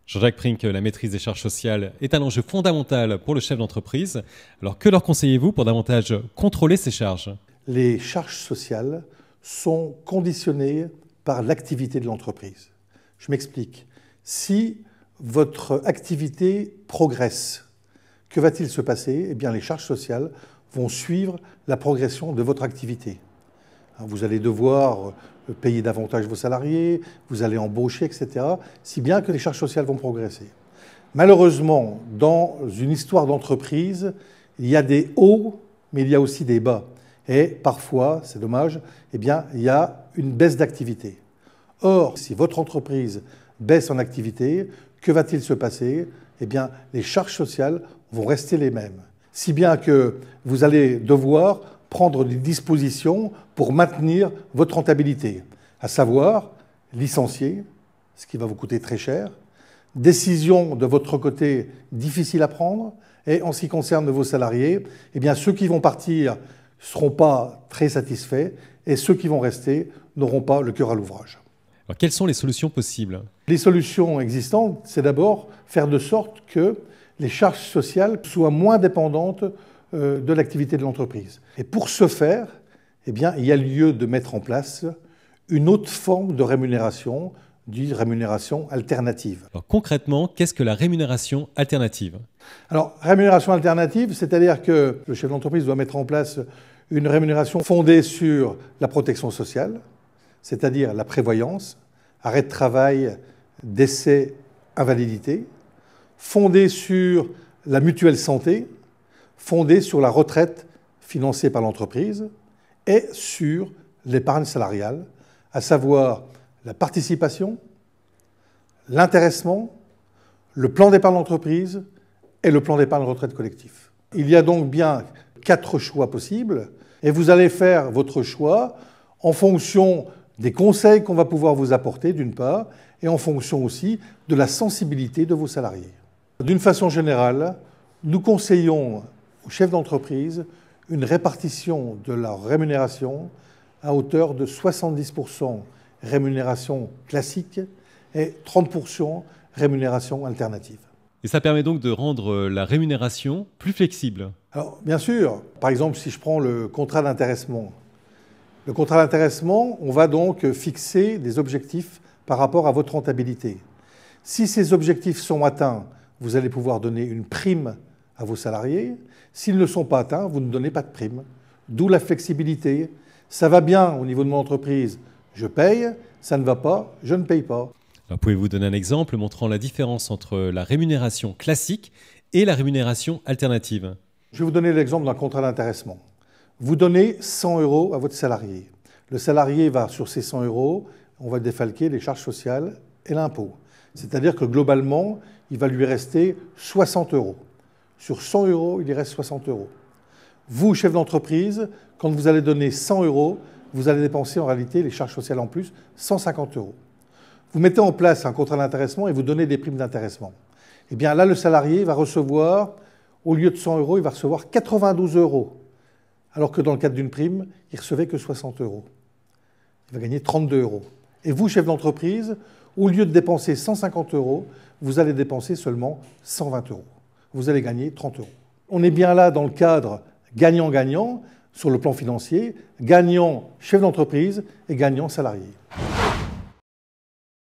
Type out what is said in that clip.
Jean-Jacques Princk, la maîtrise des charges sociales est un enjeu fondamental pour le chef d'entreprise. Alors que leur conseillez-vous pour davantage contrôler ces charges? Les charges sociales sont conditionnées par l'activité de l'entreprise. Je m'explique. Si votre activité progresse, que va-t-il se passer? Eh bien, les charges sociales vont suivre la progression de votre activité. Vous allez devoir payer davantage vos salariés, vous allez embaucher, etc., si bien que les charges sociales vont progresser. Malheureusement, dans une histoire d'entreprise, il y a des hauts, mais il y a aussi des bas. Et parfois, c'est dommage, eh bien, il y a une baisse d'activité. Or, si votre entreprise baisse en activité, que va-t-il se passer? Eh bien, les charges sociales vont rester les mêmes. Si bien que vous allez devoir prendre des dispositions pour maintenir votre rentabilité, à savoir licencier, ce qui va vous coûter très cher, décision de votre côté difficile à prendre, et en ce qui concerne vos salariés, eh bien, ceux qui vont partir ne seront pas très satisfaits, et ceux qui vont rester n'auront pas le cœur à l'ouvrage. Alors, quelles sont les solutions possibles? Les solutions existantes, c'est d'abord faire de sorte que les charges sociales soient moins dépendantes de l'activité de l'entreprise. Et pour ce faire, eh bien, il y a lieu de mettre en place une autre forme de rémunération, dite rémunération alternative. Alors, concrètement, qu'est-ce que la rémunération alternative? Alors, rémunération alternative, c'est-à-dire que le chef d'entreprise doit mettre en place une rémunération fondée sur la protection sociale, c'est-à-dire la prévoyance, arrêt de travail, décès, invalidité, fondée sur la mutuelle santé, fondée sur la retraite financée par l'entreprise et sur l'épargne salariale, à savoir la participation, l'intéressement, le plan d'épargne d'entreprise et le plan d'épargne retraite collectif. Il y a donc bien 4 choix possibles et vous allez faire votre choix en fonction des conseils qu'on va pouvoir vous apporter d'une part et en fonction aussi de la sensibilité de vos salariés. D'une façon générale, nous conseillons aux chefs d'entreprise une répartition de leur rémunération à hauteur de 70% rémunération classique et 30% rémunération alternative. Et ça permet donc de rendre la rémunération plus flexible. Alors, bien sûr, par exemple, si je prends le contrat d'intéressement, le contrat d'intéressement, on va donc fixer des objectifs par rapport à votre rentabilité. Si ces objectifs sont atteints, vous allez pouvoir donner une prime à vos salariés. S'ils ne sont pas atteints, vous ne donnez pas de prime. D'où la flexibilité. Ça va bien au niveau de mon entreprise, je paye. Ça ne va pas, je ne paye pas. Pouvez-vous donner un exemple montrant la différence entre la rémunération classique et la rémunération alternative? Je vais vous donner l'exemple d'un contrat d'intéressement. Vous donnez 100 € à votre salarié. Le salarié va, sur ces 100 €, on va défalquer les charges sociales et l'impôt. C'est-à-dire que globalement, il va lui rester 60 €. Sur 100 €, il lui reste 60 €. Vous, chef d'entreprise, quand vous allez donner 100 €, vous allez dépenser en réalité les charges sociales en plus, 150 €. Vous mettez en place un contrat d'intéressement et vous donnez des primes d'intéressement. Eh bien là, le salarié va recevoir, au lieu de 100 €, il va recevoir 92 €. Alors que dans le cadre d'une prime, il ne recevait que 60 €. Il va gagner 32 €. Et vous, chef d'entreprise, au lieu de dépenser 150 €, vous allez dépenser seulement 120 €. Vous allez gagner 30 €. On est bien là dans le cadre gagnant-gagnant sur le plan financier, gagnant chef d'entreprise et gagnant salarié.